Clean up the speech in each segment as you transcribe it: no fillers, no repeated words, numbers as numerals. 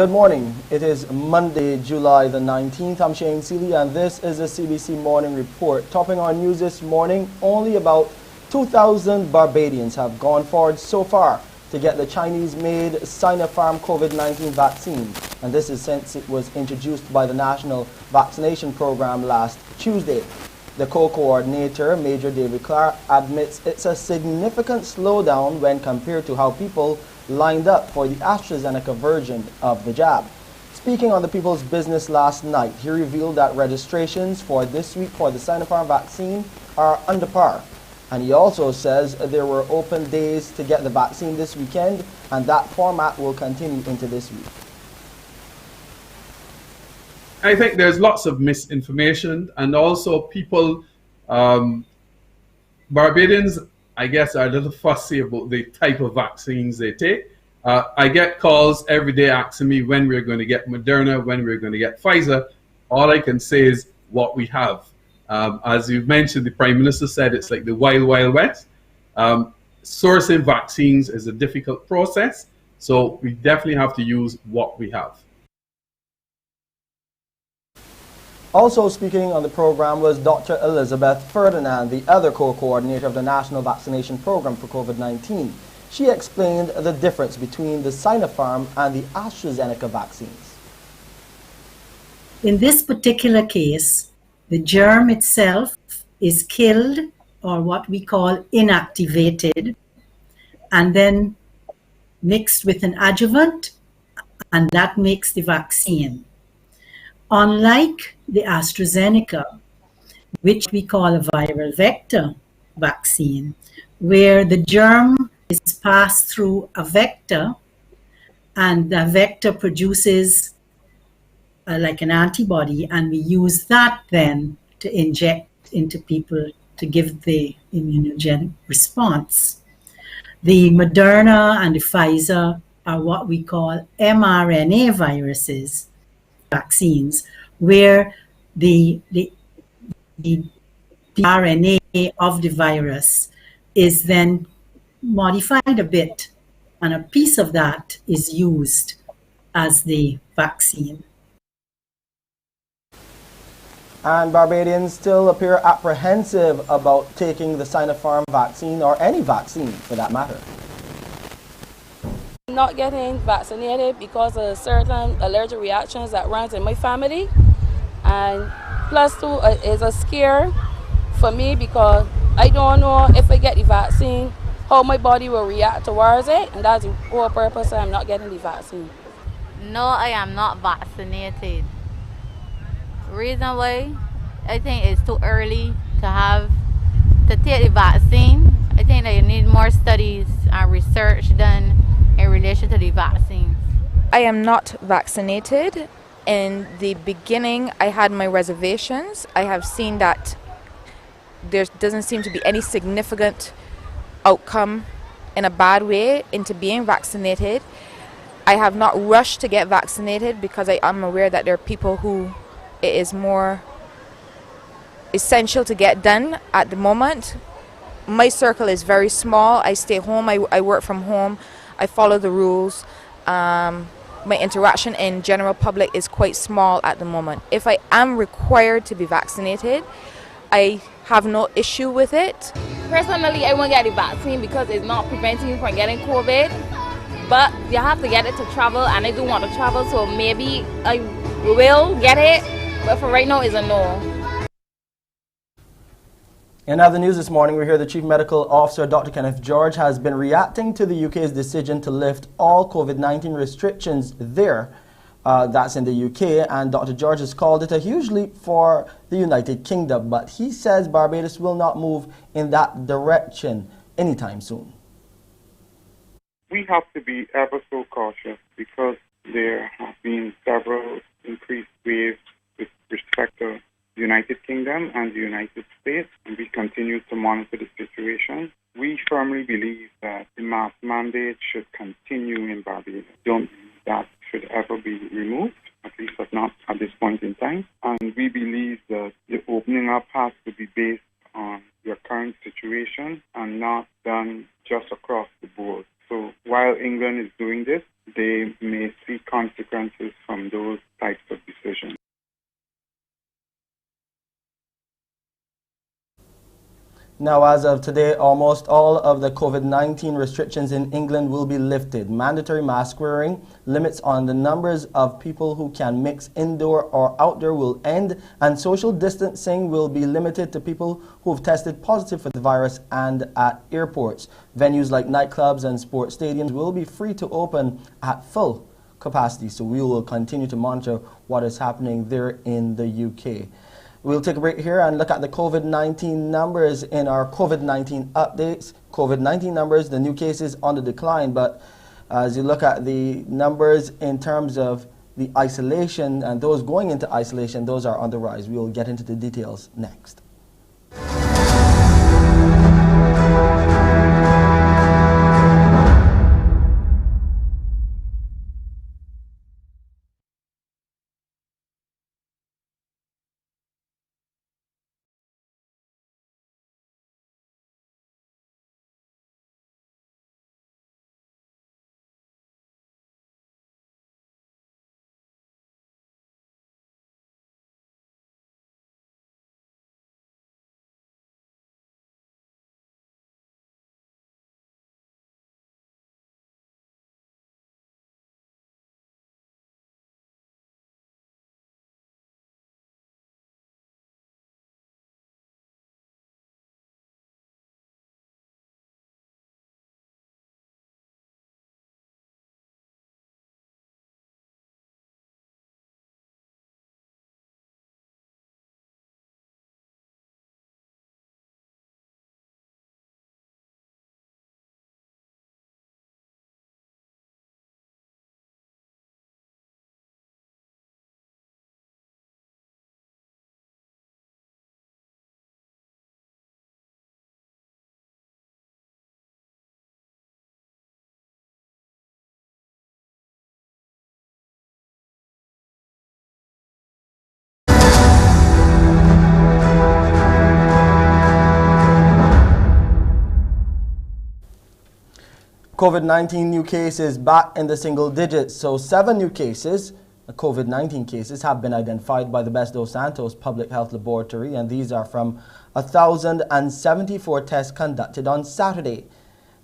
Good morning. It is Monday, July the 19th. I'm Shane Seeley, and this is a CBC Morning Report. Topping our news this morning, only about 2,000 Barbadians have gone forward so far to get the Chinese-made Sinopharm COVID-19 vaccine, and this is since it was introduced by the National Vaccination Program last Tuesday. The co-coordinator, Major David Clark, admits it's a significant slowdown when compared to how people lined up for the AstraZeneca version of the jab. Speaking on the People's Business last night, he revealed that registrations for this week for the Sinopharm vaccine are under par. And he also says there were open days to get the vaccine this weekend, and that format will continue into this week. I think there's lots of misinformation, and also people, Barbadians, I guess, are a little fussy about the type of vaccines they take. I get calls every day asking me when we're going to get Moderna, when we're going to get Pfizer. All I can say is what we have. As you mentioned, the Prime Minister said it's like the wild, wild west. Sourcing vaccines is a difficult process, so we definitely have to use what we have. Also speaking on the program was Dr. Elizabeth Ferdinand, the other co-coordinator of the National Vaccination Program for COVID-19. She explained the difference between the Sinopharm and the AstraZeneca vaccines. In this particular case, the germ itself is killed, or what we call inactivated, and then mixed with an adjuvant, and that makes the vaccine. Unlike the AstraZeneca, which we call a viral vector vaccine, where the germ is passed through a vector, and the vector produces like an antibody, and we use that then to inject into people to give the immunogenic response. The Moderna and the Pfizer are what we call mRNA viruses, vaccines, where the RNA of the virus is then modified a bit, and a piece of that is used as the vaccine. And Barbadians still appear apprehensive about taking the Sinopharm vaccine, or any vaccine for that matter. I'm not getting vaccinated because of certain allergic reactions that runs in my family, and plus two is a scare for me because I don't know if I get the vaccine how my body will react towards it, and that's the whole purpose I'm not getting the vaccine. No, I am not vaccinated. Reason why, I think it's too early to take the vaccine. I think that you need more studies and research done in relation to the vaccines. I am not vaccinated. In the beginning, I had my reservations. I have seen that there doesn't seem to be any significant outcome in a bad way into being vaccinated. I have not rushed to get vaccinated because I am aware that there are people who it is more essential to get done at the moment. My circle is very small. I stay home, I work from home, I follow the rules. My interaction in general public is quite small at the moment. If I am required to be vaccinated, I have no issue with it. Personally, I won't get the vaccine because it's not preventing you from getting COVID, but you have to get it to travel, and I do want to travel, so maybe I will get it, but for right now it's a no. In other news this morning, we hear the Chief Medical Officer, Dr. Kenneth George, has been reacting to the UK's decision to lift all COVID-19 restrictions there. That's in the UK, and Dr. George has called it a huge leap for the United Kingdom, but he says Barbados will not move in that direction anytime soon. We have to be ever so cautious because there have been several increased waves with respect to the United Kingdom and the United States, and we continue to monitor the situation. We firmly believe that the mask mandate should continue in Barbados. Don't believe that should ever be removed, at least not at this point in time. And we believe that the opening up has to be based on your current situation and not done just across the board. So while England is doing this, they may see consequences those types of decisions. Now, as of today, almost all of the COVID-19 restrictions in England will be lifted. Mandatory mask wearing, limits on the numbers of people who can mix indoor or outdoor will end, and social distancing will be limited to people who have tested positive for the virus and at airports. Venues like nightclubs and sports stadiums will be free to open at full capacity, so we will continue to monitor what is happening there in the UK. We'll take a break here and look at the COVID-19 numbers in our COVID-19 updates. COVID-19 numbers, the new cases on the decline, but as you look at the numbers in terms of the isolation and those going into isolation, those are on the rise. We'll get into the details next. COVID-19 new cases back in the single digits. So 7 new cases, COVID-19 cases, have been identified by the Best dos Santos Public Health Laboratory, and these are from 1,074 tests conducted on Saturday.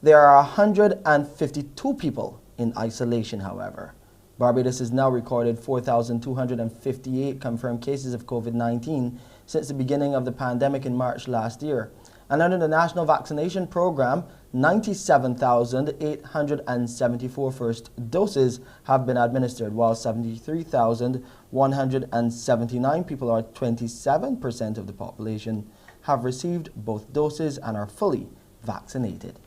There are 152 people in isolation, however. Barbados has now recorded 4,258 confirmed cases of COVID-19 since the beginning of the pandemic in March last year. And under the National Vaccination Program, 97,874 first doses have been administered, while 73,179 people, or 27% of the population, have received both doses and are fully vaccinated.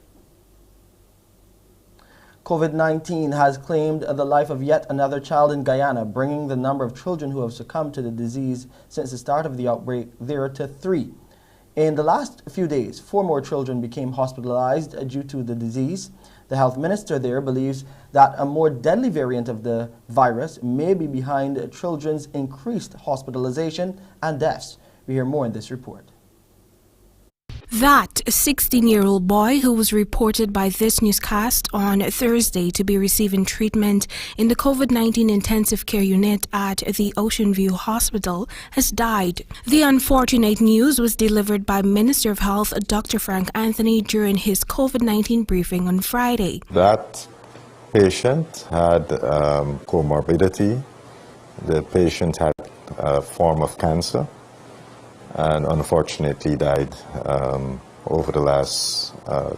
COVID-19 has claimed the life of yet another child in Guyana, bringing the number of children who have succumbed to the disease since the start of the outbreak there to 3. In the last few days, 4 more children became hospitalized due to the disease. The health minister there believes that a more deadly variant of the virus may be behind children's increased hospitalization and deaths. We hear more in this report. That 16-year-old boy, who was reported by this newscast on Thursday to be receiving treatment in the COVID-19 intensive care unit at the Ocean View Hospital, has died. The unfortunate news was delivered by Minister of Health Dr. Frank Anthony during his COVID-19 briefing on Friday. That patient had comorbidity. The patient had a form of cancer, and unfortunately died over the last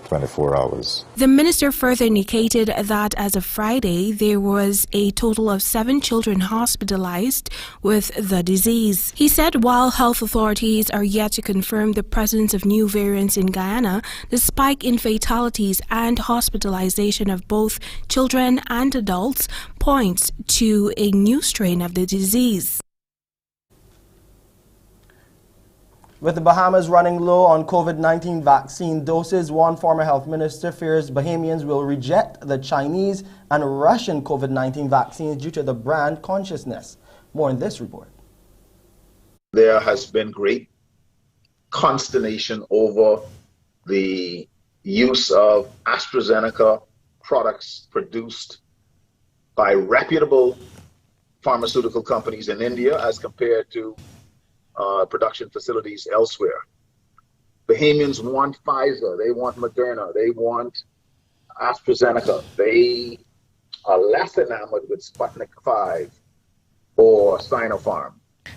24 hours. The minister further indicated that as of Friday, there was a total of 7 children hospitalized with the disease. He said while health authorities are yet to confirm the presence of new variants in Guyana, the spike in fatalities and hospitalization of both children and adults points to a new strain of the disease. With the Bahamas running low on COVID-19 vaccine doses, one former health minister fears Bahamians will reject the Chinese and Russian COVID-19 vaccines due to the brand consciousness. More in this report. There has been great consternation over the use of AstraZeneca products produced by reputable pharmaceutical companies in India as compared to production facilities elsewhere. Bahamians want Pfizer, they want Moderna, they want AstraZeneca. They are less enamored with Sputnik 5 or Sinopharm.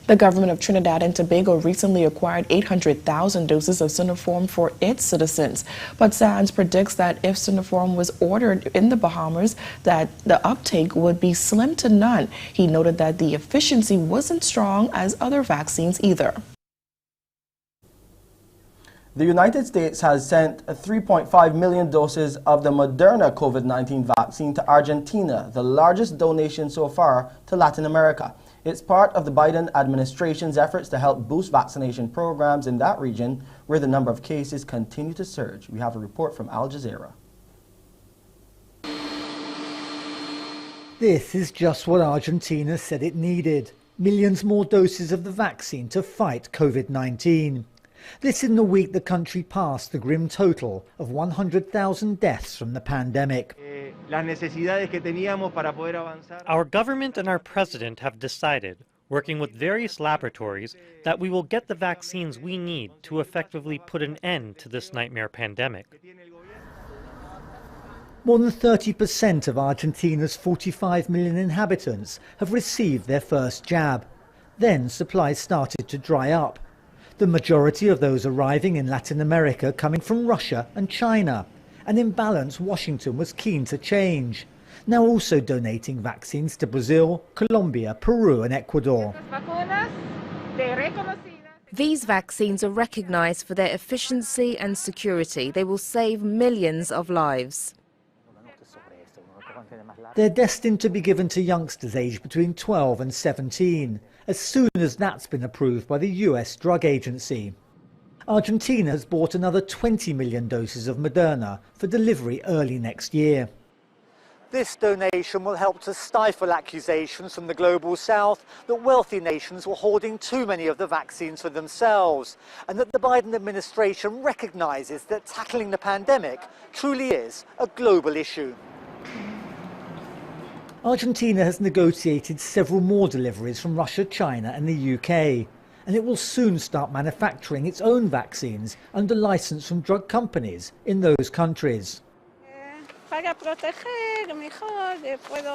The government of Trinidad and Tobago recently acquired 800,000 doses of Sinopharm for its citizens. But Sands predicts that if Sinopharm was ordered in the Bahamas, that the uptake would be slim to none. He noted that the efficiency wasn't strong as other vaccines either. The United States has sent 3.5 million doses of the Moderna COVID-19 vaccine to Argentina, the largest donation so far to Latin America. It's part of the Biden administration's efforts to help boost vaccination programs in that region where the number of cases continue to surge. We have a report from Al Jazeera. This is just what Argentina said it needed. Millions more doses of the vaccine to fight COVID-19. This in the week the country passed the grim total of 100,000 deaths from the pandemic. Our government and our president have decided, working with various laboratories, that we will get the vaccines we need to effectively put an end to this nightmare pandemic. More than 30% of Argentina's 45 million inhabitants have received their first jab. Then supplies started to dry up. The majority of those arriving in Latin America coming from Russia and China, an imbalance Washington was keen to change. Now also donating vaccines to Brazil, Colombia, Peru and Ecuador. These vaccines are recognized for their efficiency and security. They will save millions of lives. They're destined to be given to youngsters aged between 12 and 17, as soon as that's been approved by the US Drug Agency. Argentina has bought another 20 million doses of Moderna for delivery early next year. This donation will help to stifle accusations from the global south that wealthy nations were hoarding too many of the vaccines for themselves, and that the Biden administration recognizes that tackling the pandemic truly is a global issue. Argentina has negotiated several more deliveries from Russia, China and the UK, and it will soon start manufacturing its own vaccines under license from drug companies in those countries.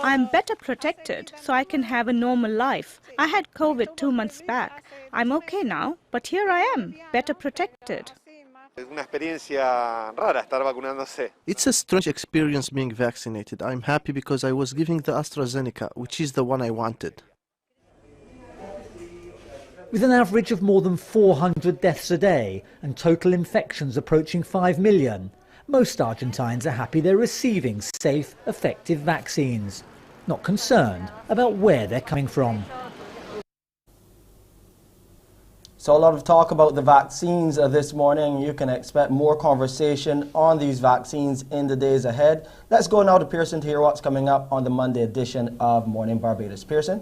I'm better protected, so I can have a normal life. I had COVID 2 months back. I'm okay now, but here I am, better protected. It's a strange experience being vaccinated. I'm happy because I was giving the AstraZeneca, which is the one I wanted. With an average of more than 400 deaths a day and total infections approaching 5 million, most Argentines are happy they're receiving safe, effective vaccines, not concerned about where they're coming from. So a lot of talk about the vaccines this morning. You can expect more conversation on these vaccines in the days ahead. Let's go now to Pearson to hear what's coming up on the Monday edition of Morning Barbados. Pearson?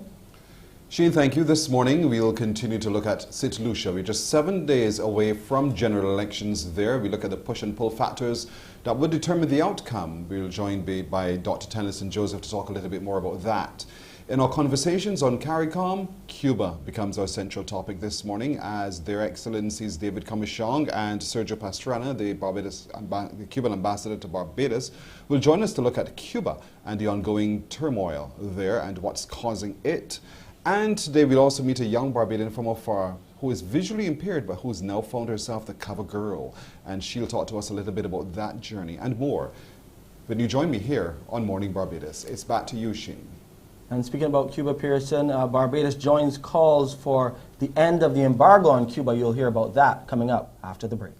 Shane, thank you. This morning we'll continue to look at St. Lucia. We're just 7 days away from general elections there. We look at the push and pull factors that would determine the outcome. We'll join by Dr. Tennyson Joseph to talk a little bit more about that. In our conversations on CARICOM, Cuba becomes our central topic this morning as Their Excellencies David Comishong and Sergio Pastrana, the Cuban ambassador to Barbados, will join us to look at Cuba and the ongoing turmoil there and what's causing it. And today we'll also meet a young Barbadian from afar who is visually impaired but who's now found herself the cover girl. And she'll talk to us a little bit about that journey and more. When you join me here on Morning Barbados, it's back to you, Shane. And speaking about Cuba, Pearson, Barbados joins calls for the end of the embargo on Cuba. You'll hear about that coming up after the break.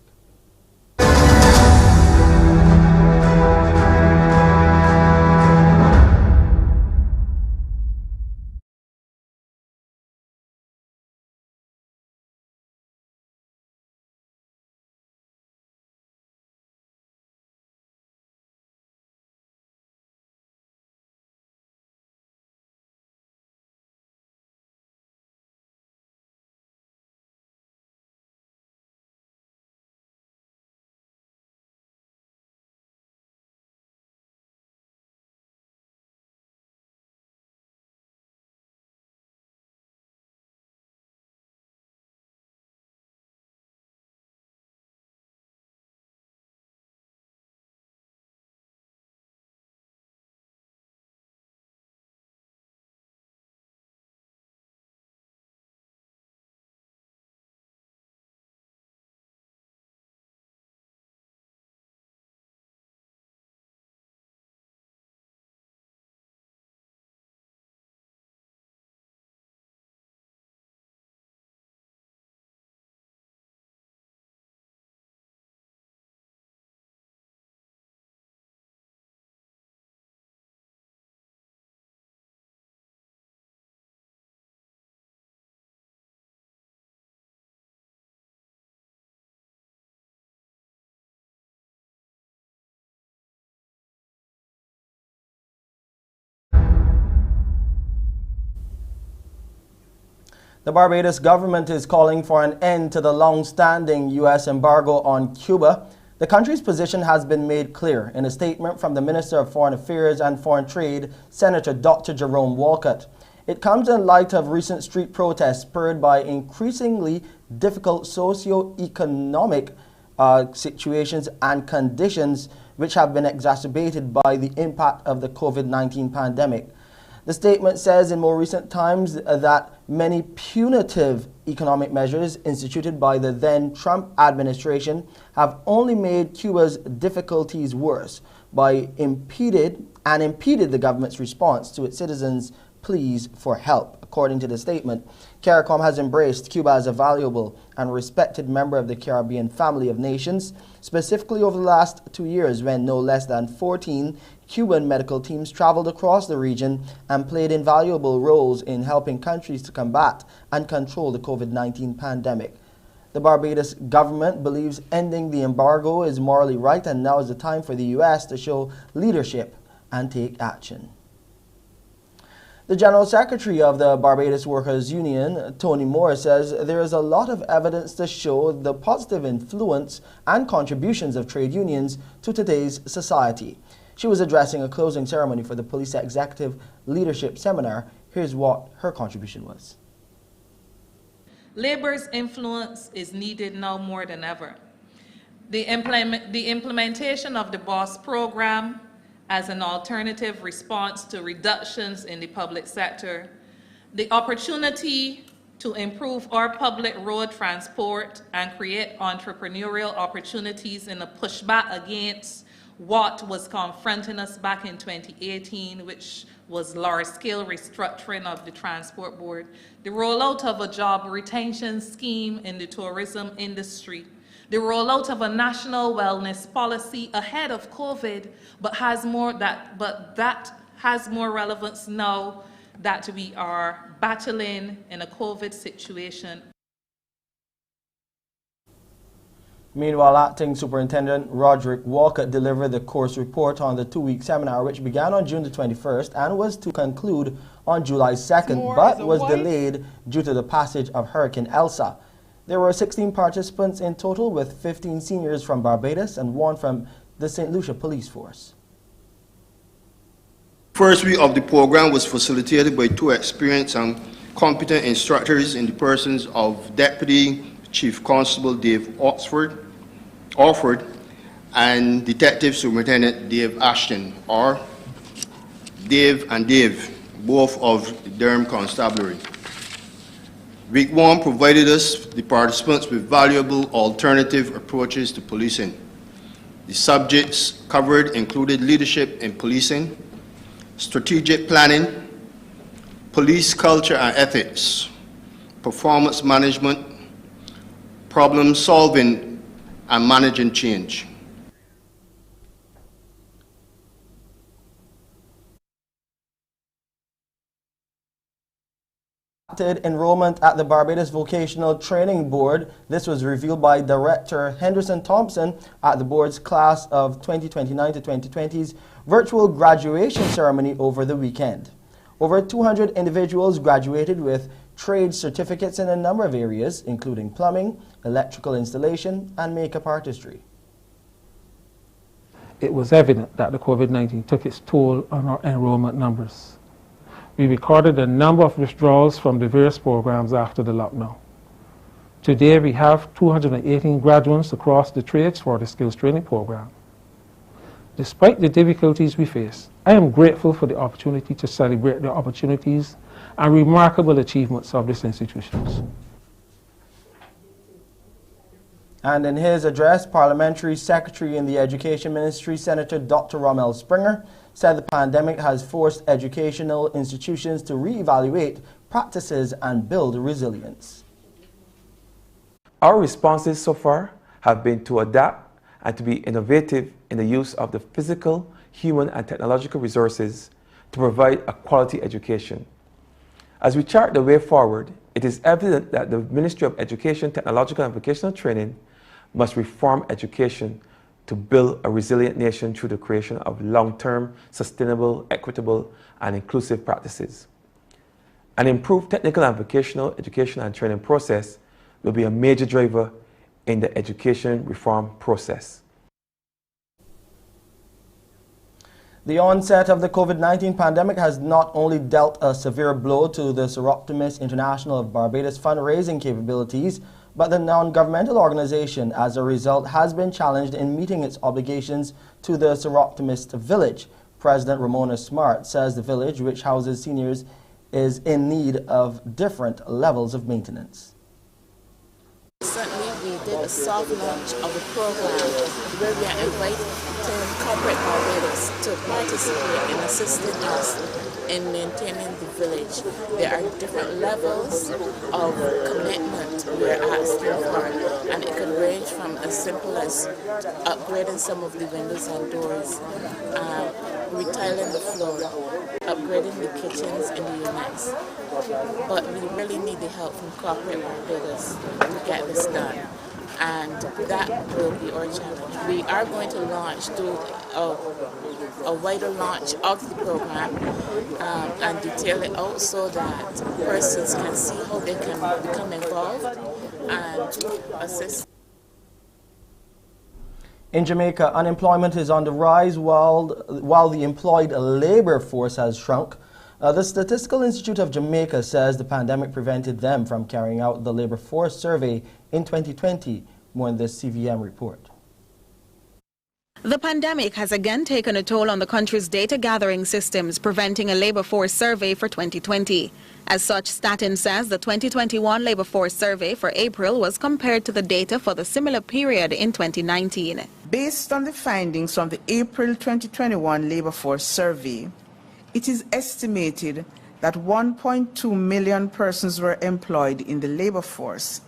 The Barbados government is calling for an end to the long-standing U.S. embargo on Cuba. The country's position has been made clear in a statement from the Minister of Foreign Affairs and Foreign Trade, Senator Dr. Jerome Walcott. It comes in light of recent street protests spurred by increasingly difficult socio-economic situations and conditions which have been exacerbated by the impact of the COVID-19 pandemic. The statement says in more recent times that many punitive economic measures instituted by the then Trump administration have only made Cuba's difficulties worse by impeded the government's response to its citizens' pleas for help. According to the statement, CARICOM has embraced Cuba as a valuable and respected member of the Caribbean family of nations, specifically over the last 2 years when no less than 14 Cuban medical teams traveled across the region and played invaluable roles in helping countries to combat and control the COVID-19 pandemic. The Barbados government believes ending the embargo is morally right, and now is the time for the U.S. to show leadership and take action. The General Secretary of the Barbados Workers Union, Tony Moore, says there is a lot of evidence to show the positive influence and contributions of trade unions to today's society. She was addressing a closing ceremony for the Police Executive Leadership Seminar. Here's what her contribution was. Labor's influence is needed now more than ever. The implementation of the BOSS program as an alternative response to reductions in the public sector, the opportunity to improve our public road transport and create entrepreneurial opportunities in a pushback against what was confronting us back in 2018, which was large-scale restructuring of the Transport Board, the rollout of a job retention scheme in the tourism industry, the rollout of a national wellness policy ahead of COVID, but that has more relevance now that we are battling in a COVID situation. Meanwhile, Acting Superintendent Roderick Walcott delivered the course report on the 2-week seminar, which began on June the 21st and was to conclude on July 2nd, but was delayed due to the passage of Hurricane Elsa. There were 16 participants in total, with 15 seniors from Barbados and 1 from the St. Lucia Police Force. First week of the program was facilitated by 2 experienced and competent instructors in the persons of Deputy Chief Constable Dave Orford and Detective Superintendent Dave Ashton, or Dave and Dave, both of the Durham Constabulary. Week 1 provided us, the participants, with valuable alternative approaches to policing. The subjects covered included leadership in policing, strategic planning, police culture and ethics, performance management, problem solving, and managing change. Enrollment at the Barbados Vocational Training Board. This was revealed by Director Henderson Thompson at the board's class of 2029 to 2020's virtual graduation ceremony over the weekend. Over 200 individuals graduated with trade certificates in a number of areas, including plumbing, electrical installation, and makeup artistry. It was evident that the COVID-19 took its toll on our enrollment numbers. We recorded a number of withdrawals from the various programs after the lockdown. Today we have 218 graduates across the trades for the skills training program. Despite the difficulties we face, I am grateful for the opportunity to celebrate the opportunities and remarkable achievements of these institutions. And in his address, Parliamentary Secretary in the Education Ministry, Senator Dr. Rommel Springer, said the pandemic has forced educational institutions to reevaluate practices and build resilience. Our responses so far have been to adapt and to be innovative in the use of the physical, human, and technological resources to provide a quality education. As we chart the way forward, it is evident that the Ministry of Education, Technological and Vocational Training must reform education to build a resilient nation through the creation of long-term, sustainable, equitable, and inclusive practices. An improved technical and vocational education and training process will be a major driver in the education reform process. The onset of the COVID-19 pandemic has not only dealt a severe blow to the Seroptimus International of Barbados fundraising capabilities, but the non-governmental organization, as a result, has been challenged in meeting its obligations to the Seroptimist village. President Ramona Smart says the village, which houses seniors, is in need of different levels of maintenance. Recently, we did a soft launch of a program where we are inviting corporate Barbados to participate in assisting us in maintaining the village. There are different levels of commitment we are asking for, and it could range from as simple as upgrading some of the windows and doors, retiling the floor, upgrading the kitchens in the units. But we really need the help from corporate Barbados to get this done, and that will be our challenge. We are going to launch, do a wider launch of the program and detail it out so that persons can see how they can become involved and assist. In Jamaica, unemployment is on the rise while the employed labor force has shrunk. The Statistical Institute of Jamaica says the pandemic prevented them from carrying out the labor force survey in 2020, more in this CVM report. The pandemic has again taken a toll on the country's data gathering systems, preventing a labor force survey for 2020. As such, Statin says the 2021 labor force survey for April was compared to the data for the similar period in 2019. Based on the findings from the April 2021 labor force survey, it is estimated that 1.2 million persons were employed in the labor force.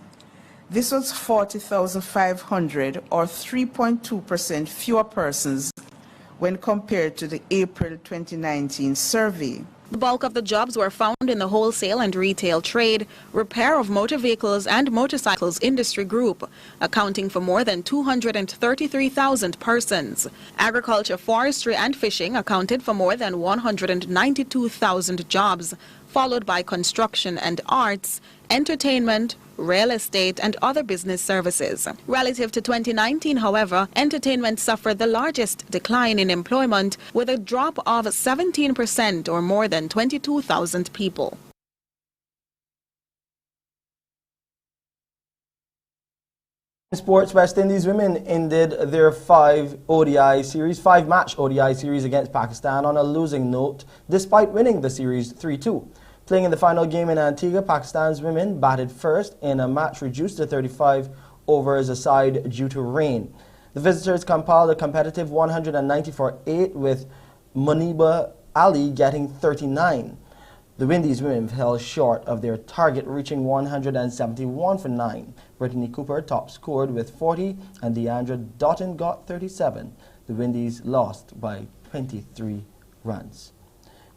This was 40,500 or 3.2% fewer persons when compared to the April 2019 survey. The bulk of the jobs were found in the wholesale and retail trade, repair of motor vehicles and motorcycles industry group, accounting for more than 233,000 persons. Agriculture, forestry and fishing accounted for more than 192,000 jobs, followed by construction and arts, entertainment, real estate and other business services. Relative to 2019, however, entertainment suffered the largest decline in employment with a drop of 17% or more than 22,000 people. In sports, West Indies women ended their five-match ODI series against Pakistan on a losing note despite winning the series 3-2. Playing in the final game in Antigua, Pakistan's women batted first in a match reduced to 35 overs aside due to rain. The visitors compiled a competitive 190 for 8 with Muniba Ali getting 39. The Windies women fell short of their target, reaching 171 for 9. Brittany Cooper top scored with 40 and Deandra Doughton got 37. The Windies lost by 23 runs.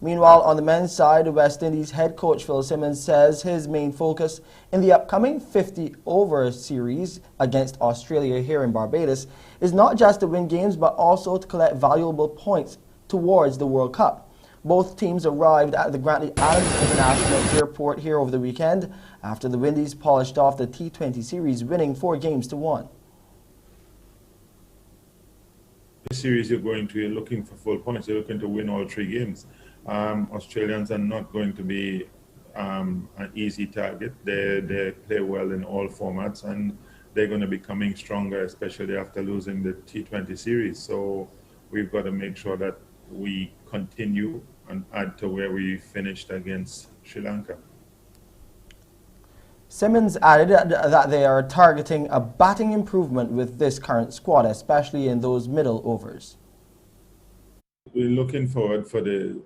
Meanwhile, on the men's side, West Indies head coach Phil Simmons says his main focus in the upcoming 50-over series against Australia here in Barbados is not just to win games but also to collect valuable points towards the World Cup. Both teams arrived at the Grantley Adams International Airport here over the weekend after the Windies polished off the T20 series, winning 4-1. The series you're going to, you're looking for full points, you're looking to win all 3 games. Australians are not going to be an easy target. They play well in all formats and they're going to be coming stronger, especially after losing the T20 series. So we've got to make sure that we continue and add to where we finished against Sri Lanka. Simmons added that they are targeting a batting improvement with this current squad, especially in those middle overs. We're looking forward for the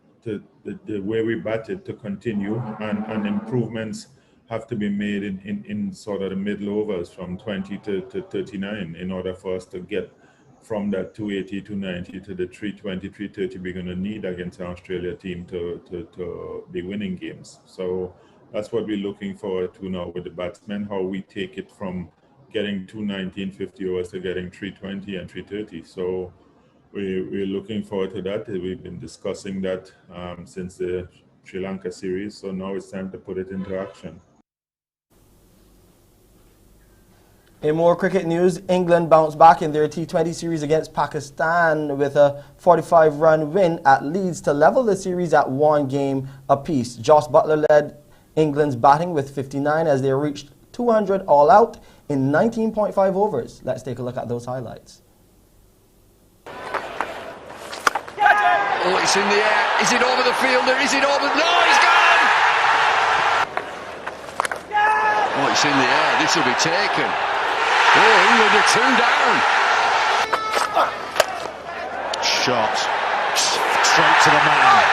way we batted to continue, and improvements have to be made in sort of the middle overs from 20 to 39 in order for us to get from that 280, 290 to the 320, 330 we're going to need against the Australia team to be winning games. So that's what we're looking forward to now with the batsmen, how we take it from getting 290 in 50 overs to getting 320 and 330. So we're looking forward to that. We've been discussing that since the Sri Lanka series, so now it's time to put it into action. In more cricket news, England bounced back in their T20 series against Pakistan with a 45-run win at Leeds to level the series at 1 game apiece. Joss Butler led England's batting with 59 as they reached 200 all out in 19.5 overs. Let's take a look at those highlights. Oh, it's in the air. Is it over the fielder? Is it over? No, he's gone! Oh, it's in the air. This will be taken. Oh, England are 2 down. Shot. Straight to the man.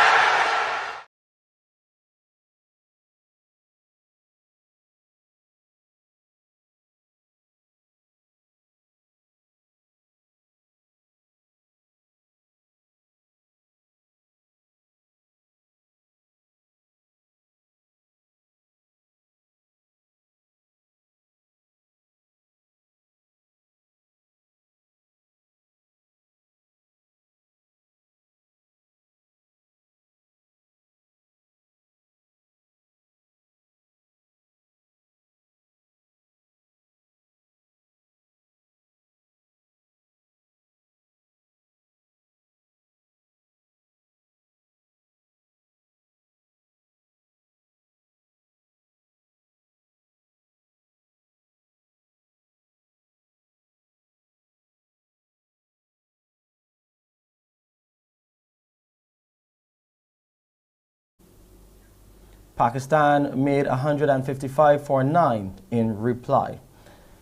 Pakistan made 155 for 9 in reply.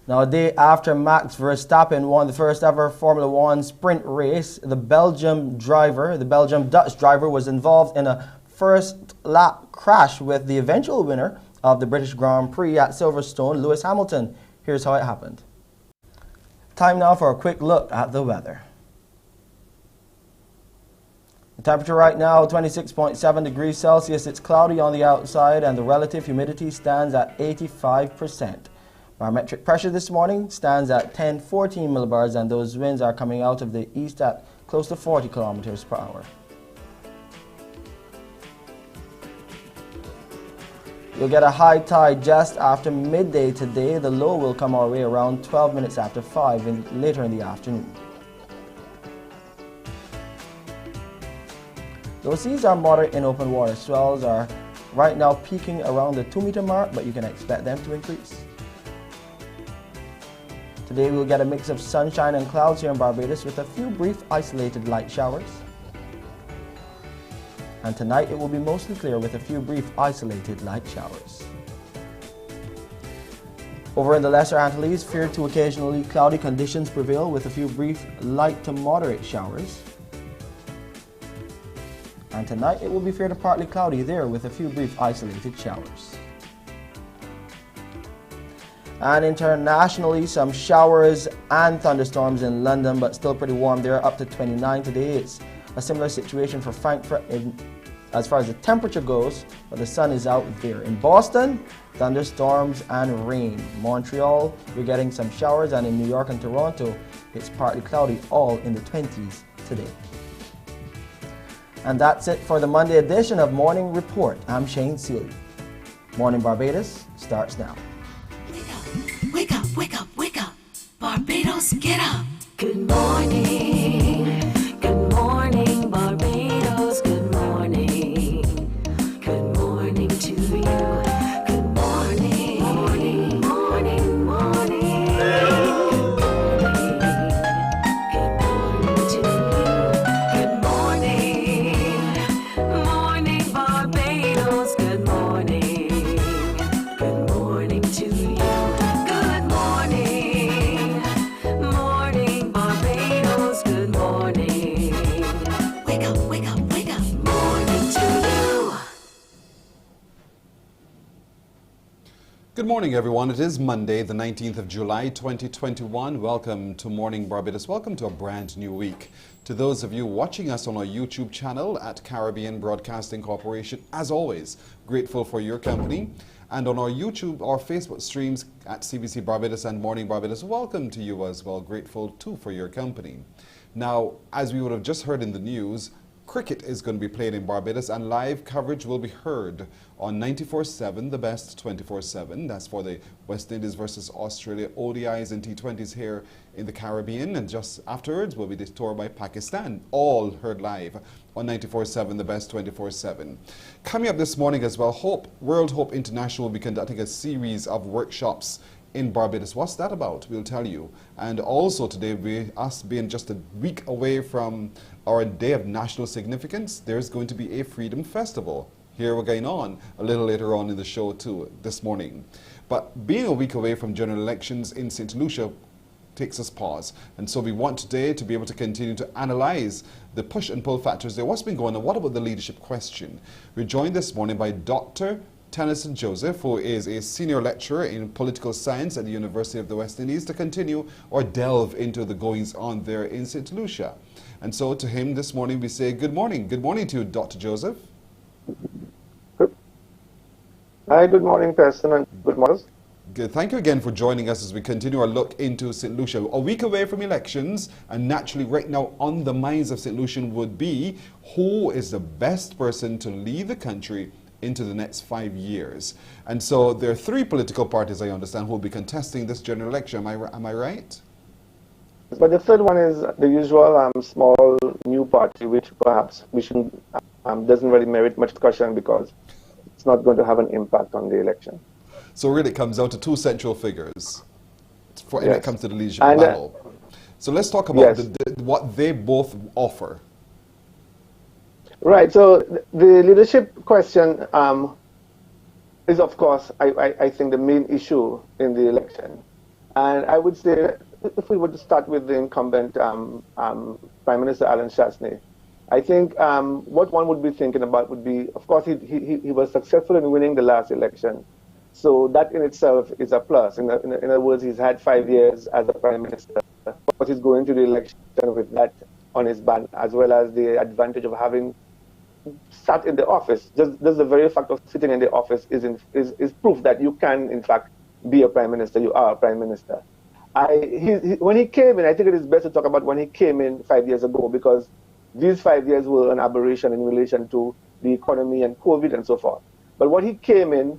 Now, a day after Max Verstappen won the first ever Formula One sprint race, the Belgium Dutch driver was involved in a first lap crash with the eventual winner of the British Grand Prix at Silverstone, Lewis Hamilton. Here's how it happened. Time now for a quick look at the weather. The temperature right now, 26.7 degrees Celsius. It's cloudy on the outside and the relative humidity stands at 85%. Barometric pressure this morning stands at 1014 millibars and those winds are coming out of the east at close to 40 kilometers per hour. You'll get a high tide just after midday today. The low will come our way around 12 minutes after 5 later in the afternoon. Those seas are moderate in open water. Swells are right now peaking around the 2-meter mark, but you can expect them to increase. Today we'll get a mix of sunshine and clouds here in Barbados with a few brief isolated light showers. And tonight it will be mostly clear with a few brief isolated light showers. Over in the Lesser Antilles, fair to occasionally cloudy conditions prevail with a few brief light to moderate showers. And tonight it will be fair to partly cloudy there with a few brief isolated showers. And internationally, some showers and thunderstorms in London, but still pretty warm there, up to 29 today. It's a similar situation for Frankfurt as far as the temperature goes, but the sun is out there. In Boston, thunderstorms and rain. Montreal, we're getting some showers, and in New York and Toronto, it's partly cloudy, all in the 20s today. And that's it for the Monday edition of Morning Report. I'm Shane Seeley. Morning Barbados starts now. Wake up, wake up, wake up. Barbados, get up. Good morning. Good morning, Barbados. Good morning. Good morning to you. Good morning. Morning, morning, morning. Good morning to you. Good morning. Morning, Barbados. Good morning. Good morning to you. Good morning, everyone. It is Monday, the 19th of July, 2021. Welcome to Morning Barbados. Welcome to a brand new week. To those of you watching us on our YouTube channel at Caribbean Broadcasting Corporation, as always, grateful for your company. And on our YouTube or Facebook streams at CBC Barbados and Morning Barbados, welcome to you as well. Grateful too for your company. Now, as we would have just heard in the news, Cricket is going to be played in Barbados, and live coverage will be heard on 94.7, the best 24/7. That's for the West Indies versus Australia ODIs and T20s here in the Caribbean. And just afterwards will be the tour by Pakistan, all heard live on 94.7, the best 24/7. Coming up this morning as well, World Hope International will be conducting a series of workshops in Barbados. What's that about? We'll tell you. And also today, us being just a week away from our Day of National Significance, there's going to be a Freedom Festival here going on a little later on in the show too this morning. But being a week away from general elections in St. Lucia takes us pause. And so we want today to be able to continue to analyze the push and pull factors there. What's been going on? What about the leadership question? We're joined this morning by Dr. Tennyson Joseph, who is a senior lecturer in political science at the University of the West Indies, to continue or delve into the goings on there in St. Lucia. And so to him this morning we say good morning. Good morning to you, Dr. Joseph. Hi, good morning, Preston, and good morning. Good. Thank you again for joining us as we continue our look into St. Lucia. A week away from elections, and naturally right now on the minds of St. Lucian would be who is the best person to lead the country into the next 5 years. And so there are three political parties, I understand, who will be contesting this general election. Am I right? But the third one is the usual small new party, which perhaps we shouldn't, doesn't really merit much discussion because it's not going to have an impact on the election. So really it comes down to two central figures when Yes. it comes to the leadership And, battle. So let's talk about yes. what they both offer. Right, so the leadership question is, of course, I think the main issue in the election. And I would say, if we were to start with the incumbent Prime Minister Alan Shastney, I think what one would be thinking about would be, of course, he was successful in winning the last election. So that in itself is a plus. In other words, he's had 5 years as a Prime Minister. Of course, he's going to the election with that on his back, as well as the advantage of having sat in the office. Just the very fact of sitting in the office is proof that you can, in fact, be a Prime Minister. You are a Prime Minister. When he came in, I think it is best to talk about when he came in 5 years ago, because these 5 years were an aberration in relation to the economy and COVID and so forth. But when he came in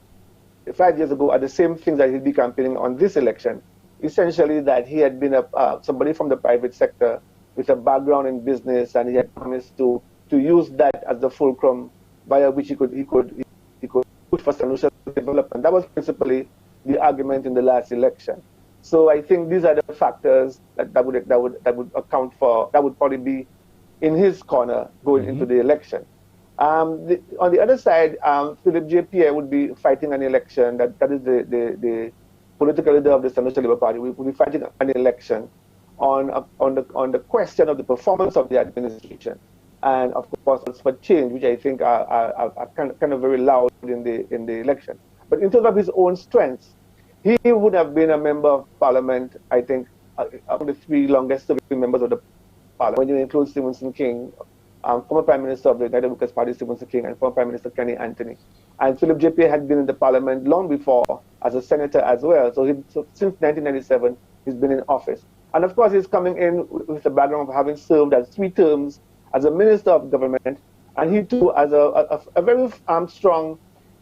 5 years ago are the same things that he'll be campaigning on this election. Essentially that he had been somebody from the private sector with a background in business, and he had promised to use that as the fulcrum via which he could push for solution development. That was principally the argument in the last election. So I think these are the factors that would account for, that would probably be in his corner going into the election. On the other side, Philip J. Pierre would be fighting an election. That is the political leader of the St. Lucia Labour Party. We will be fighting an election on the question of the performance of the administration, and of course for change, which I think are kind of very loud in the election. But in terms of his own strengths, he would have been a member of Parliament, I think, of the three longest serving members of the Parliament, when you include Stephenson King, former Prime Minister of the United Workers' Party, Stephenson King, and former Prime Minister Kenny Anthony. And Philip J. Pierre had been in the Parliament long before as a senator as well. So since 1997, he's been in office. And of course, he's coming in with the background of having served as 3 terms as a Minister of Government, and he too has a very strong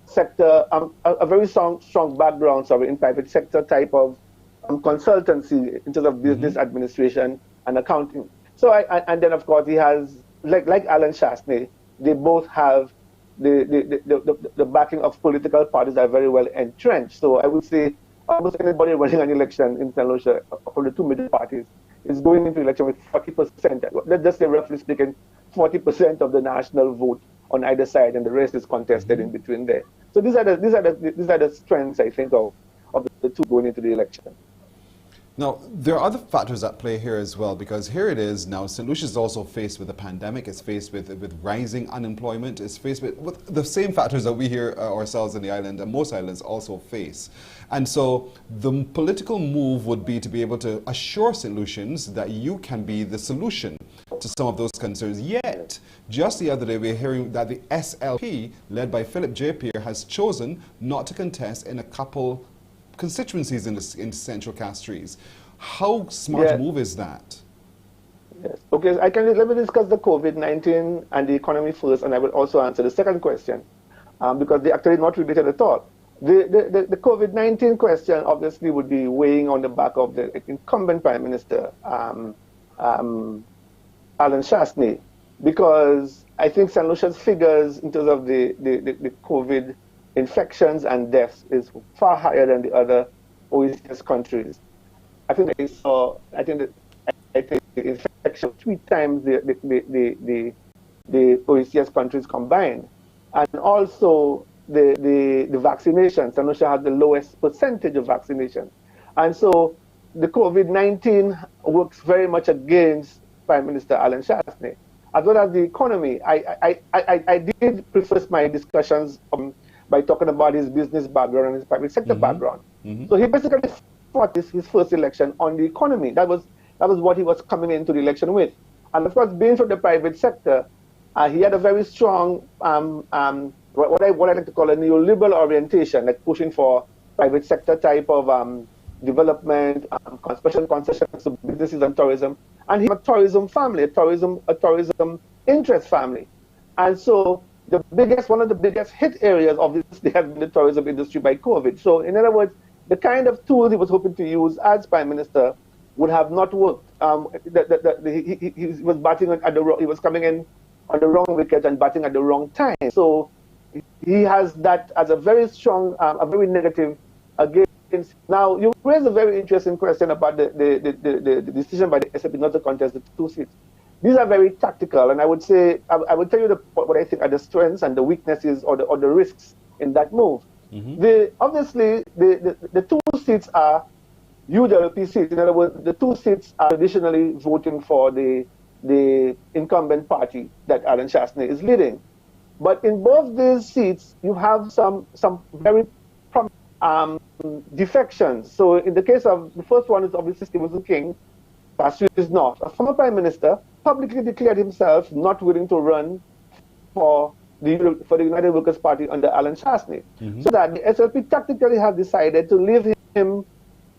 sector, a very strong background, in private sector type of consultancy in terms of business administration and accounting. So, and then of course he has, like Alan Shastney, they both have the backing of political parties that are very well entrenched. So I would say almost anybody running an election in St. Lucia from the two middle parties is going into election with 40%. Let's just say, roughly speaking, 40% of the national vote on either side, and the rest is contested in between there. So these are the strengths, I think, of the two going into the election. Now, there are other factors at play here as well, because here it is now, St. Lucia is also faced with a pandemic, it's faced with rising unemployment, it's faced with the same factors that we here ourselves in the island and most islands also face. And so the political move would be to be able to assure St. Lucians that you can be the solution to some of those concerns. Yet, just the other day, we're hearing that the SLP, led by Philip J. Pierre, has chosen not to contest in a couple constituencies in Central Castries. How smart a move is that? Yes. Okay, let me discuss the COVID-19 and the economy first, and I will also answer the second question, because they're actually not related at all. The COVID-19 question obviously would be weighing on the back of the incumbent Prime Minister, Alan Shastney, because I think St. Lucia's figures in terms of the COVID infections and deaths is far higher than the other OECD countries. I think the infection 3 times the OECD countries combined, and also the vaccination. St. Lucia has the lowest percentage of vaccination, and so the COVID-19 works very much against Prime Minister Alan Shastney, as well as the economy. I did preface my discussions by talking about his business background and his private sector background. So he basically fought his first election on the economy. That was what he was coming into the election with. And of course, being from the private sector, he had a very strong, what I like to call a neoliberal orientation, like pushing for private sector type of development, special concessions to businesses and tourism. And he had a tourism family, a tourism interest family. And so one of the biggest hit areas of this has been the tourism industry by COVID. So in other words, the kind of tools he was hoping to use as Prime Minister would have not worked. He was batting he was coming in on the wrong wicket and batting at the wrong time. So he has that as a very strong, a very negative against. Now, you raised a very interesting question about the decision by the SLP not to contest the 2 seats. These are very tactical, and I would say, I would tell you what I think are the strengths and the weaknesses or the risks in that move. Obviously, the 2 seats are UWP seats. In other words, the 2 seats are traditionally voting for the incumbent party that Alan Shastney is leading. But in both these seats, you have some very defections. So in the case of the first one is obviously Stevenson King, Pastor is not. A former Prime Minister publicly declared himself not willing to run for the United Workers' Party under Alan Shastney. So that the SLP tactically have decided to leave him,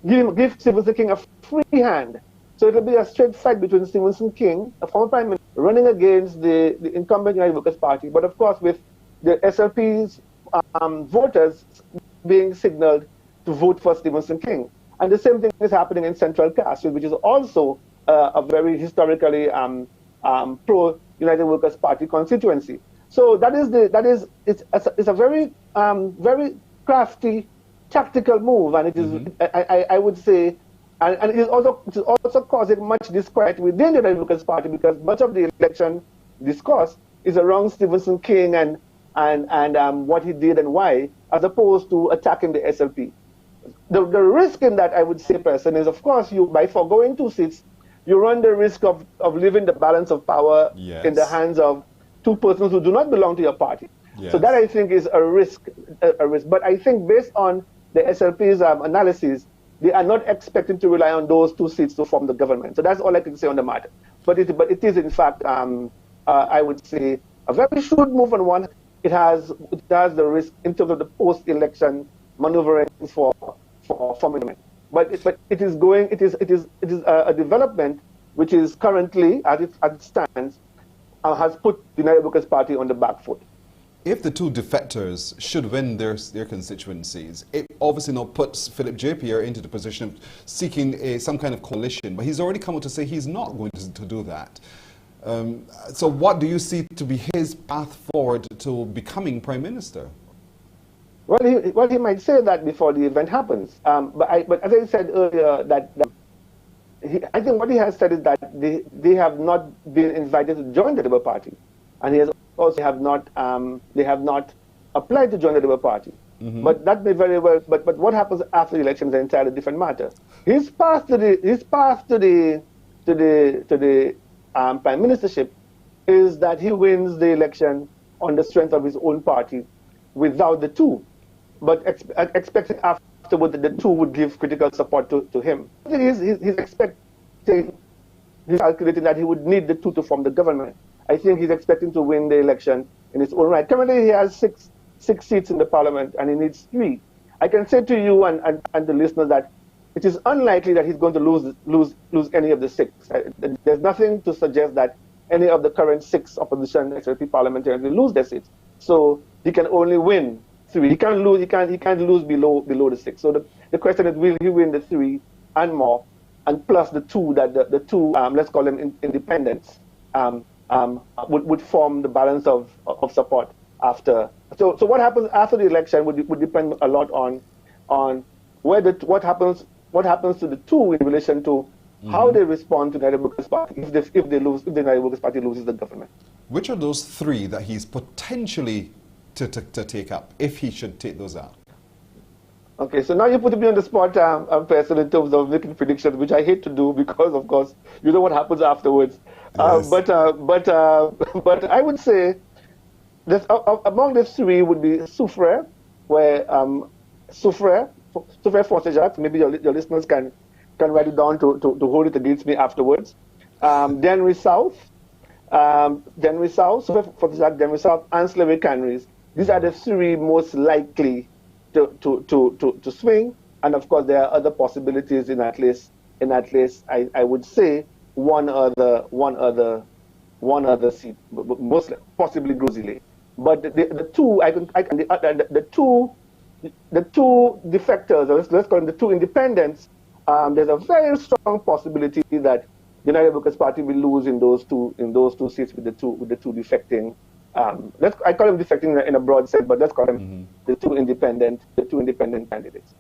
give Stevenson King a free hand. So it will be a straight fight between Stevenson King, a former Prime Minister, running against the incumbent United Workers' Party, but of course with the SLP's voters being signaled to vote for Stevenson King. And the same thing is happening in Central Castile, which is also a very historically pro-United Workers' Party constituency. So it's a very very crafty tactical move, and it is I would say, and it is also causing much disquiet within the United Workers' Party, because much of the election discourse is around Stevenson King and what he did and why, as opposed to attacking the SLP. The risk in that, I would say, person, is of course by foregoing 2 seats, you run the risk of leaving the balance of power in the hands of 2 persons who do not belong to your party. So that, I think, is a risk. But I think based on the SLP's analysis, they are not expecting to rely on those 2 seats to form the government. So that's all I can say on the matter. But it is in fact, I would say, a very shrewd move on one. It has the risk in terms of the post-election maneuverings for formation. But it is a development which is currently, as it stands, has put the United Workers' Party on the back foot. If the 2 defectors should win their constituencies, it obviously now puts Philip J. Pierre into the position of seeking some kind of coalition. But he's already come out to say he's not going to do that. So what do you see to be his path forward to becoming Prime Minister? Well, he might say that before the event happens. But as I said earlier, I think what he has said is that they have not been invited to join the Labour Party, and he has also they have not applied to join the Labour Party. But that may very well. But what happens after the election is an entirely different matter. His path to the Prime Ministership is that he wins the election on the strength of his own party, without the 2, but expecting afterward that the 2 would give critical support to him. He's calculating that he would need the 2 to form the government. I think he's expecting to win the election in his own right. Currently, he has six seats in the parliament, and he needs 3. I can say to you and the listeners that it is unlikely that he's going to lose any of the 6. There's nothing to suggest that any of the current 6 opposition XLP parliamentarians will lose their seats. So he can only win 3. He can't lose. He can't lose below the 6. So the question is, will he win the 3 and more, and plus the 2 that the 2 let's call them independents would form the balance of support after. So what happens after the election would depend a lot on what happens to the 2 in relation to how they respond to the United Workers' Party if the United Workers' Party loses the government. Which are those 3 that he's potentially to take up, if he should take those out? Okay, so now you're putting me on the spot, person, in terms of making predictions, which I hate to do because, of course, you know what happens afterwards. Yes. But I would say that among the 3 would be Soufrière, where Soufrière Forcejac, maybe your listeners can write it down to hold it against me afterwards. Denry South, Soufrière Forcejac, Denry South, and Slave Canaries. These are the 3 most likely to swing, and of course there are other possibilities in at least I would say one other seat, most possibly Grozile. But the 2 the 2 defectors, or let's call them the 2 independents, there's a very strong possibility that the United Workers' Party will lose in those two seats with the two defecting. I call them defecting in a broad sense, but let's call them the two independent candidates.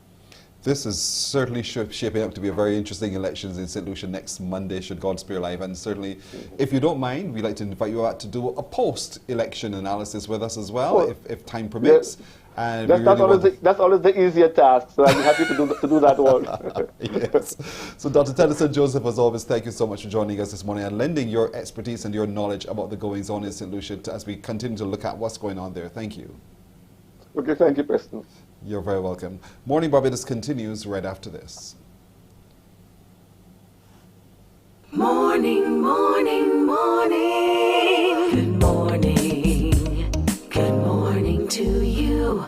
This is certainly shaping up to be a very interesting elections in St. Lucia next Monday, should God spare life. And certainly, if you don't mind, we'd like to invite you out to do a post-election analysis with us as well, if time permits. Yeah. And that's always the easier task, so I'd be happy to do that one. Yes. So Dr. Tennyson Joseph, as always, thank you so much for joining us this morning and lending your expertise and your knowledge about the goings-on in St. Lucia as we continue to look at what's going on there. Thank you. Okay, thank you, Preston. You're very welcome. Morning Barbados continues right after this. Morning, morning, morning. Good morning. Good morning to you.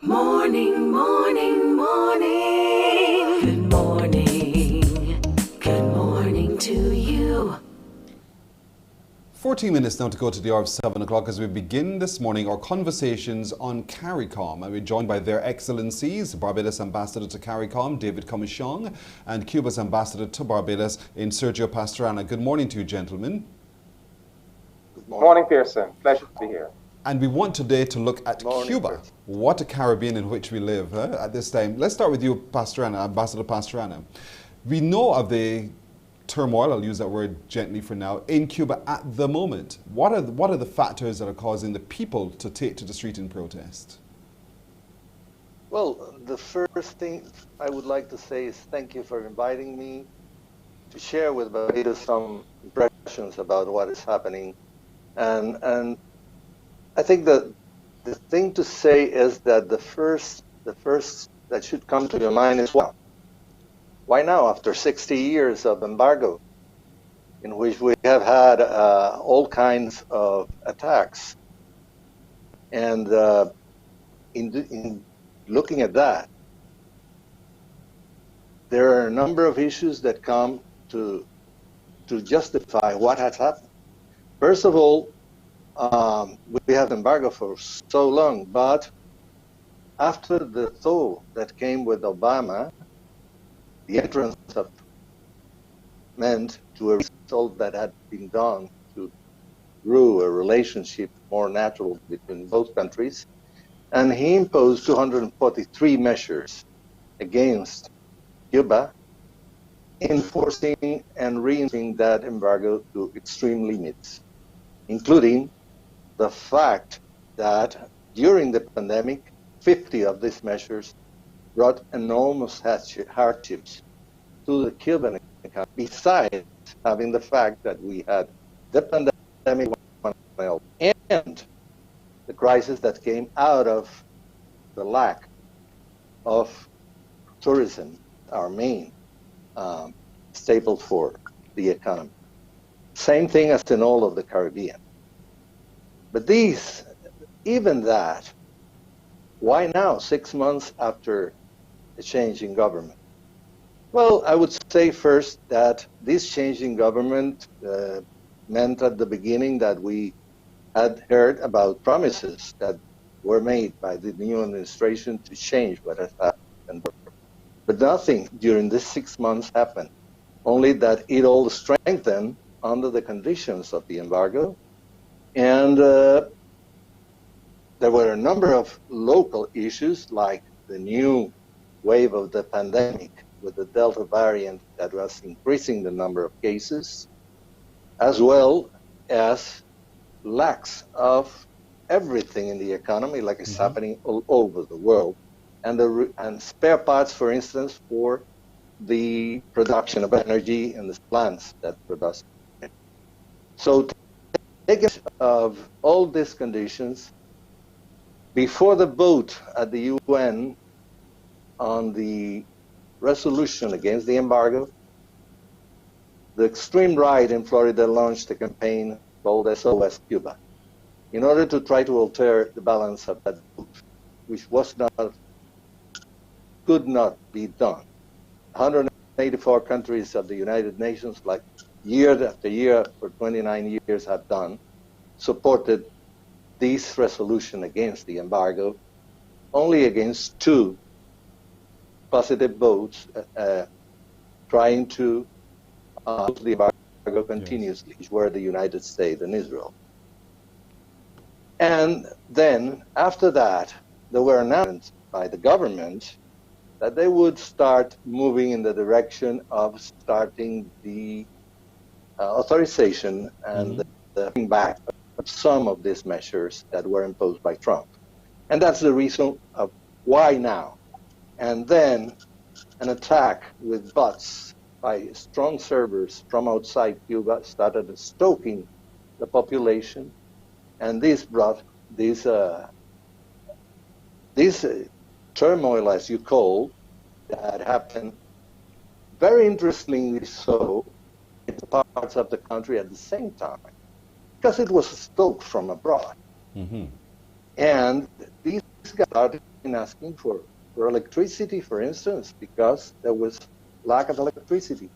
Morning, morning, morning. Good morning. Good morning to you. 14 minutes now to go to the hour of 7 o'clock as we begin this morning our conversations on CARICOM. And we're joined by their excellencies, Barbados Ambassador to CARICOM, David Commissiong, and Cuba's Ambassador to Barbados in Sergio Pastrana. Good morning to you, gentlemen. Good morning, Pearson. Pleasure to be here. And we want today to look at Cuba. What a Caribbean in which we live at this time. Let's start with you, Pastrana, Ambassador Pastrana. We know of the turmoil, I'll use that word gently for now, in Cuba at the moment. What are the factors that are causing the people to take to the street in protest? Well, the first thing I would like to say is thank you for inviting me to share with Barbados some impressions about what is happening. And I think that the thing to say is that the first that should come to your mind is why now, after 60 years of embargo, in which we have had all kinds of attacks, and in looking at that, there are a number of issues that come to justify what has happened. First of all, we have embargo for so long, but after the thaw that came with Obama, the entrance of meant to a result that had been done to grew a relationship more natural between both countries, and he imposed 243 measures against Cuba, enforcing and reinforcing that embargo to extreme limits, including the fact that during the pandemic, 50 of these measures brought enormous hardships to the Cuban economy, besides having the fact that we had the pandemic and the crisis that came out of the lack of tourism, our main staple for the economy. Same thing as in all of the Caribbean. But even that, why now, 6 months after the change in government? Well, I would say first that this change in government meant at the beginning that we had heard about promises that were made by the new administration to change what has happened. But nothing during these 6 months happened, only that it all strengthened under the conditions of the embargo. And there were a number of local issues, like the new wave of the pandemic with the Delta variant that was increasing the number of cases, as well as lacks of everything in the economy, like it's happening all over the world, and spare parts, for instance, for the production of energy in the plants that produce it. So, taking of all these conditions, before the vote at the UN on the resolution against the embargo, the extreme right in Florida launched a campaign called SOS Cuba in order to try to alter the balance of that vote, which could not be done. 184 countries of the United Nations, like year after year for 29 years have done, supported this resolution against the embargo, only against 2 positive votes trying to oppose the embargo continuously, which were the United States and Israel. And then, after that, there were announcements by the government that they would start moving in the direction of starting the authorization and the bring back of some of these measures that were imposed by Trump. And that's the reason of why now. And then an attack with bots by strong servers from outside Cuba started stoking the population, and this brought this turmoil, as you call, that happened very interestingly so in parts of the country at the same time, because it was stoked from abroad. And these guys started asking for electricity, for instance, because there was lack of electricity.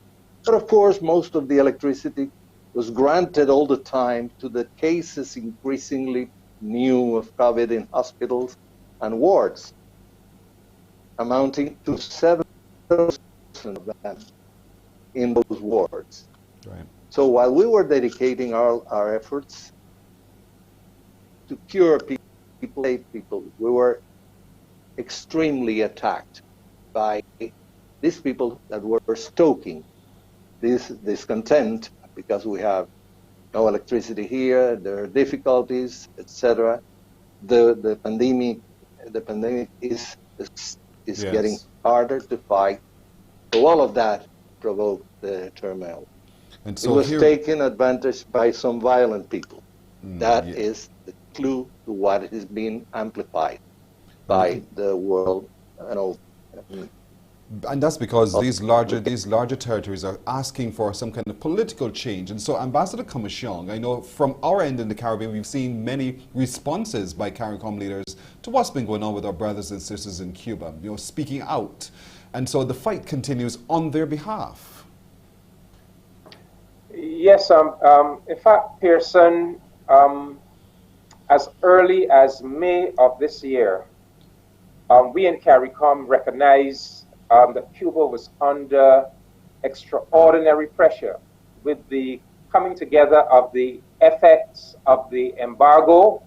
But of course, most of the electricity was granted all the time to the cases increasingly new of COVID in hospitals and wards, amounting to 7% of them in those wards. Right. So while we were dedicating our efforts to cure people, save people, we were extremely attacked by these people that were stoking this discontent because we have no electricity here, there are difficulties, etc. The pandemic is getting harder to fight. So all of that provoked the turmoil. And so it was taken advantage by some violent people. That yeah. is the clue to what is being amplified by the world. And that's because these larger territories are asking for some kind of political change. And so, Ambassador Commission, I know from our end in the Caribbean, we've seen many responses by CARICOM leaders to what's been going on with our brothers and sisters in Cuba, speaking out. And so the fight continues on their behalf. Yes, in fact, Pearson, as early as May of this year, we in CARICOM recognized that Cuba was under extraordinary pressure with the coming together of the effects of the embargo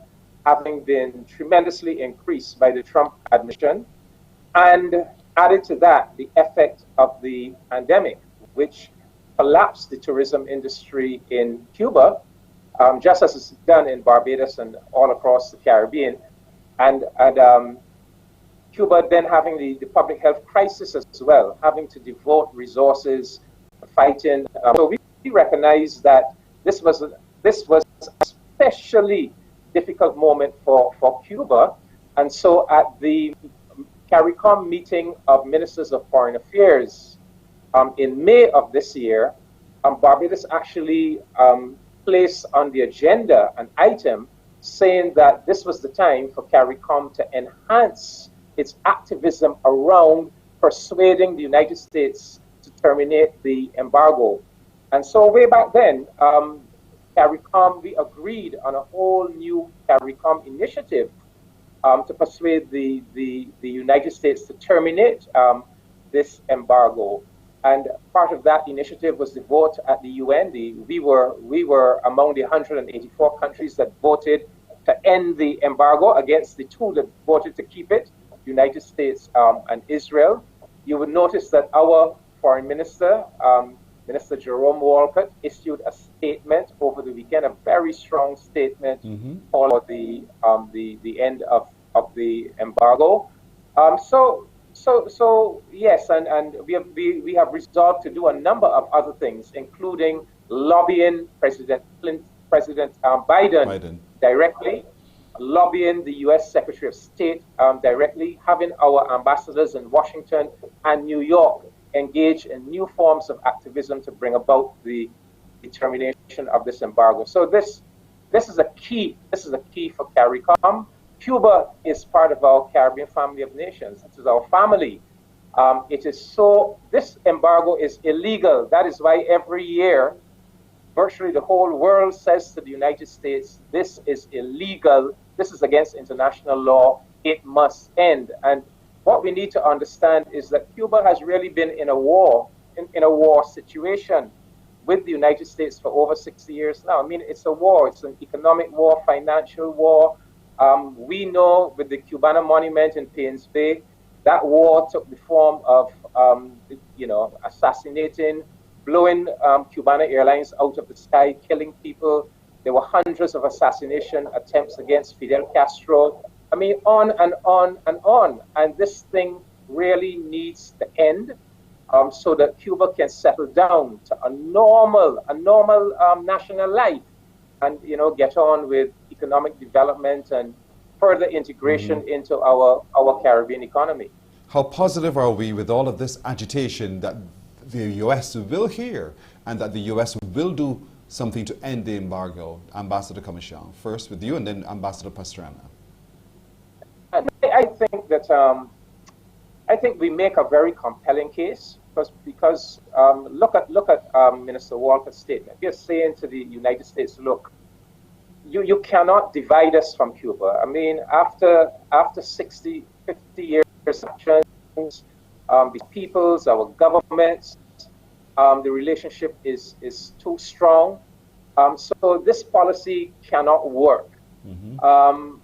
having been tremendously increased by the Trump administration, and added to that the effect of the pandemic, which collapsed the tourism industry in Cuba, just as it's done in Barbados and all across the Caribbean, and Cuba then having the public health crisis as well, having to devote resources fighting. So we recognize that this was a especially difficult moment for Cuba. And so at the CARICOM meeting of Ministers of Foreign Affairs in May of this year, Barbados actually placed on the agenda an item saying that this was the time for CARICOM to enhance its activism around persuading the United States to terminate the embargo. And so way back then, CARICOM, we agreed on a whole new CARICOM initiative to persuade the United States to terminate this embargo. And part of that initiative was the vote at the UN. We were among the 184 countries that voted to end the embargo against the two that voted to keep it, United States and Israel. You would notice that our foreign minister, Minister Jerome Walcott, issued a statement over the weekend, a very strong statement for the end of the embargo. So yes, and we have resolved to do a number of other things, including lobbying President Biden directly, lobbying the U.S. Secretary of State directly, having our ambassadors in Washington and New York engage in new forms of activism to bring about the termination of this embargo. So this is a key. This is a key for CARICOM. Cuba is part of our Caribbean family of nations. This is our family. This embargo is illegal. That is why every year, virtually the whole world says to the United States, this is illegal. This is against international law. It must end. And what we need to understand is that Cuba has really been in a war, in a war situation with the United States for over 60 years now. I mean, it's a war. It's an economic war, financial war. We know with the Cubana monument in Pains Bay, that war took the form of, assassinating, blowing Cubana Airlines out of the sky, killing people. There were hundreds of assassination attempts against Fidel Castro. I mean, on and on and on. And this thing really needs to end so that Cuba can settle down to a normal national life and, get on with economic development and further integration into our Caribbean economy. How positive are we with all of this agitation that the U.S. will hear and that the U.S. will do something to end the embargo? Ambassador Commission, first with you and then Ambassador Pastrana. I think that I think we make a very compelling case because look at Minister Walcott's statement. We are saying to the United States, look, you cannot divide us from Cuba. I mean, after 50 years of actions, the peoples, our governments, the relationship is too strong. So this policy cannot work.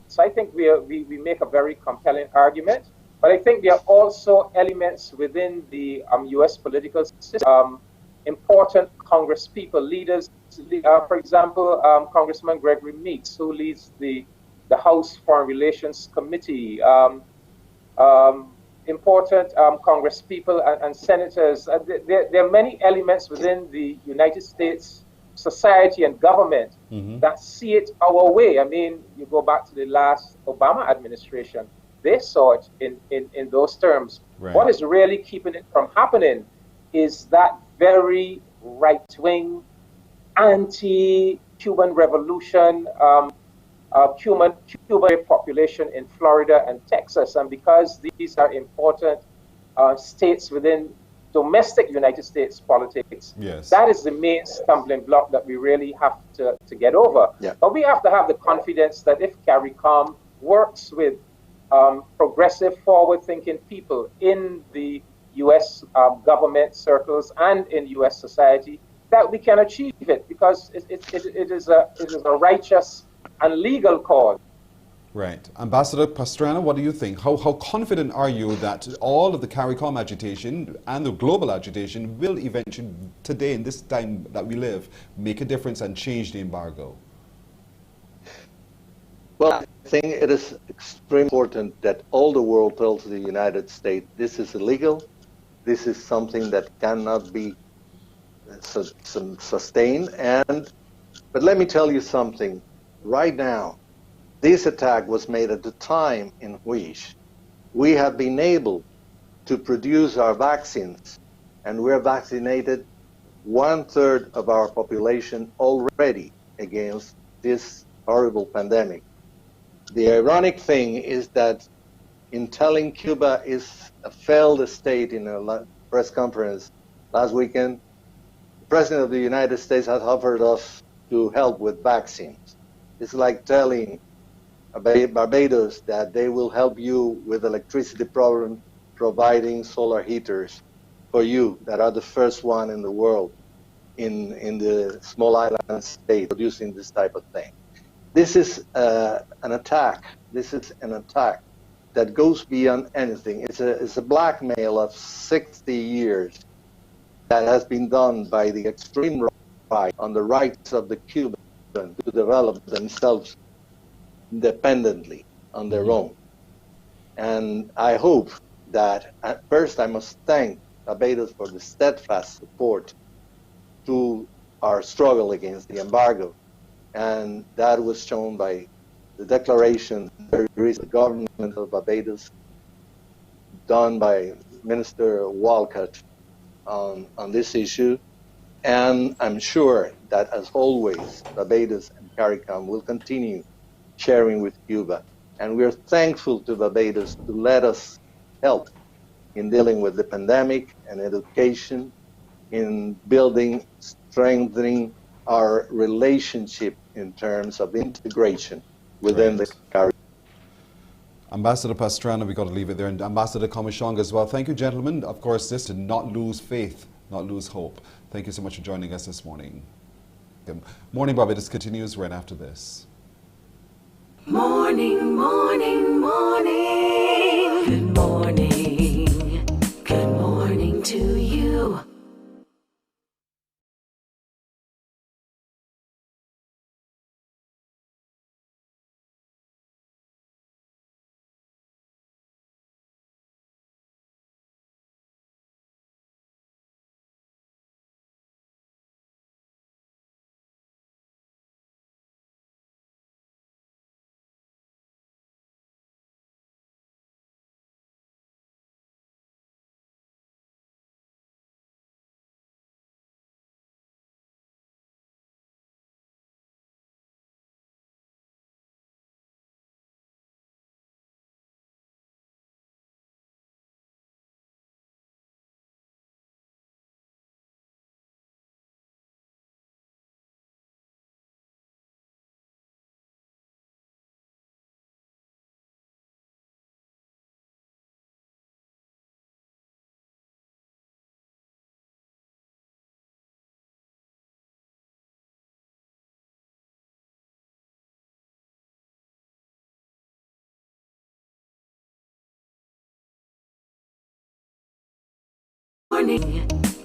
So I think we make a very compelling argument. But I think there are also elements within the U.S. political system, important Congress people, leaders. For example, Congressman Gregory Meeks, who leads the House Foreign Relations Committee. Important Congress people and senators. There are many elements within the United States society and government that see it our way. I mean, you go back to the last Obama administration. they saw it in those terms. Right. What is really keeping it from happening is that very right-wing, anti-Cuban revolution, Cuban population in Florida and Texas. And because these are important states within domestic United States politics, yes, that is the main stumbling block that we really have to get over. Yeah. But we have to have the confidence that if CARICOM works with progressive, forward-thinking people in the U.S. Government circles and in U.S. society, that we can achieve it, because it is a righteous and legal cause. Right. Ambassador Pastrana, what do you think? How confident are you that all of the CARICOM agitation and the global agitation will eventually, today in this time that we live, make a difference and change the embargo? Well, I think it is extremely important that all the world tells the United States this is illegal, this is something that cannot be sustained. But let me tell you something. Right now, this attack was made at the time in which we have been able to produce our vaccines, and we're vaccinated 1/3 of our population already against this horrible pandemic. The ironic thing is that in telling Cuba is a failed state in a press conference last weekend, the President of the United States has offered us to help with vaccines. It's like telling Barbados that they will help you with electricity problem, providing solar heaters for you that are the first one in the world in the small island state producing this type of thing. This is an attack. This is an attack that goes beyond anything. It's a blackmail of 60 years that has been done by the extreme right on the rights of the Cubans to develop themselves independently on their own. And I hope that, at first I must thank Barbados for the steadfast support to our struggle against the embargo. And that was shown by the declaration very recent, the government of Barbados, done by Minister Walcott on this issue. And I'm sure that, as always, Barbados and CARICOM will continue sharing with Cuba. And we're thankful to Barbados to let us help in dealing with the pandemic and education, in building, strengthening our relationship in terms of integration within the CARICOM. Ambassador Pastrana, we got to leave it there, and Ambassador Komishong as well. Thank you, gentlemen. Of course, this to not lose faith, not lose hope. Thank you so much for joining us this morning. Morning Barbados continues right after this. Morning, morning, morning. Good morning. Good morning to you.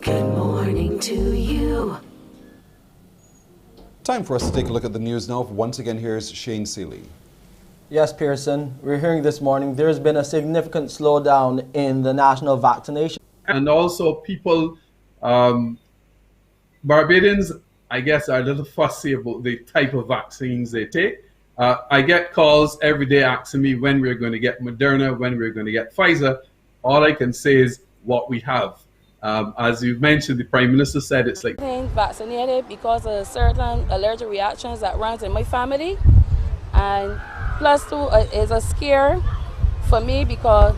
Good morning to you. Time for us to take a look at the news now. Once again, here's Shane Seeley. Yes, Pearson, we're hearing this morning there's been a significant slowdown in the national vaccination. And also people, Barbadians, I guess, are a little fussy about the type of vaccines they take. I get calls every day asking me when we're going to get Moderna, when we're going to get Pfizer. All I can say is what we have. As you mentioned, the Prime Minister said it's like vaccinated because of certain allergic reactions that runs in my family, and plus too is a scare for me because